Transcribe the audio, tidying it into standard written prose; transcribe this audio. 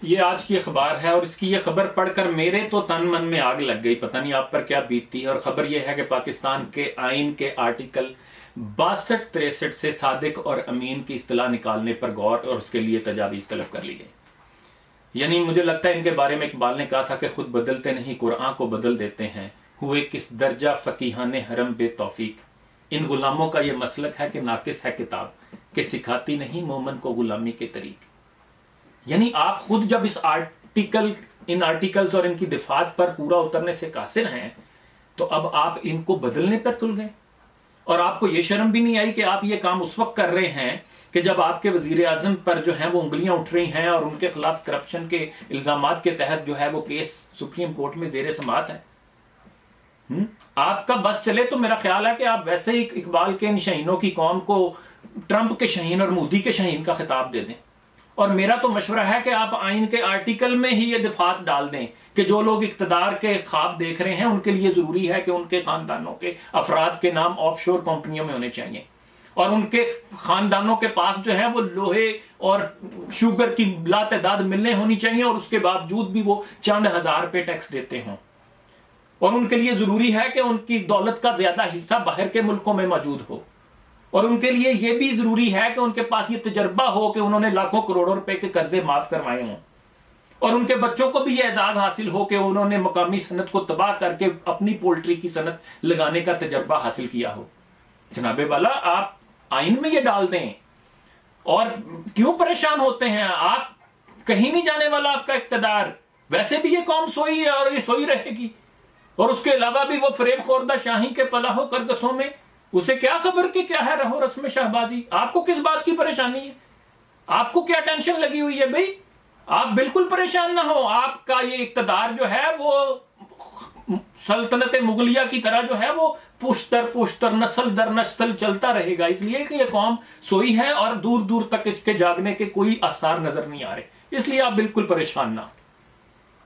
ये आज की अखबार है और इसकी ये खबर पढ़कर मेरे तो तन मन में आग लग गई। पता नहीं आप पर क्या बीतती है। और खबर ये है कि पाकिस्तान के आइन के आर्टिकल 62-63 से सादिक और अमीन की इस्तिला निकालने पर गौर और उसके लिए तजावीज तलब कर ली गई। यानी मुझे लगता है इनके बारे में इकबाल ने कहा था कि खुद बदलते नहीं कुरान को बदल देते हैं, हुए किस दर्जा फकीहाने हरम बेतौफीक। इन गुलामों का यह मसलक है कि नाकिस है किताब कि सिखाती नहीं मोमन को गुलामी के तरीक। यानी आप खुद जब इन आर्टिकल्स और इनकी दिफात पर पूरा उतरने से कासिर हैं, तो अब आप इनको बदलने पर तुल गए। और आपको यह शर्म भी नहीं आई कि आप ये काम उस वक्त कर रहे हैं कि जब आपके वजीर आजम पर जो है वो उंगलियां उठ रही हैं और उनके खिलाफ करप्शन के इल्जामात के तहत जो है वो केस सुप्रीम कोर्ट में जेर समात है। आपका बस चले तो मेरा ख्याल है कि आप वैसे ही इकबाल के इन शहीनों की कौम को ट्रंप के शहीन और मोदी के शहीन का खिताब दे दें। और मेरा तो मशवरा है कि आप आइन के आर्टिकल में ही ये दिफात डाल दें कि जो लोग इक्तदार के ख्वाब देख रहे हैं उनके लिए जरूरी है कि उनके खानदानों के अफराद के नाम ऑफशोर कंपनियों में होने चाहिए और उनके खानदानों के पास जो है वो लोहे और शुगर की लातदाद मिलने होनी चाहिए और उसके बावजूद भी वो चंद हजार रुपए टैक्स देते हों। और उनके लिए जरूरी है कि उनकी दौलत का ज्यादा हिस्सा बाहर के मुल्कों में मौजूद हो। और उनके लिए यह भी जरूरी है कि उनके पास ये तजर्बा हो कि उन्होंने लाखों करोड़ों रुपए के कर्जे माफ करवाए हों। और उनके बच्चों को भी यह एजाज हासिल हो कि उन्होंने मकामी सनत को तबाह करके अपनी पोल्ट्री की सनत लगाने का तजर्बा हासिल किया हो। जनाबे वाला, आप आइन में ये डाल दें। और क्यों परेशान होते हैं आप? कहीं नहीं जाने वाला आपका इक्तदार। वैसे भी ये कौम सोई है और ये सोई रहेगी। और उसके अलावा भी वो फरेब खोरदा शाही के पलाहो करगसों में उसे क्या खबर कि क्या है रहो रस्म शाहबाजी। आपको किस बात की परेशानी है? आपको क्या टेंशन लगी हुई है भाई? आप बिल्कुल परेशान ना हो। आपका ये इक्तदार जो है वो सल्तनत मुगलिया की तरह जो है वो पुश्तर नस्ल दर नस्ल चलता रहेगा। इसलिए कि ये कौम सोई है और दूर दूर तक इसके जागने के कोई आसार नजर नहीं आ रहे। इसलिए आप बिल्कुल परेशान ना।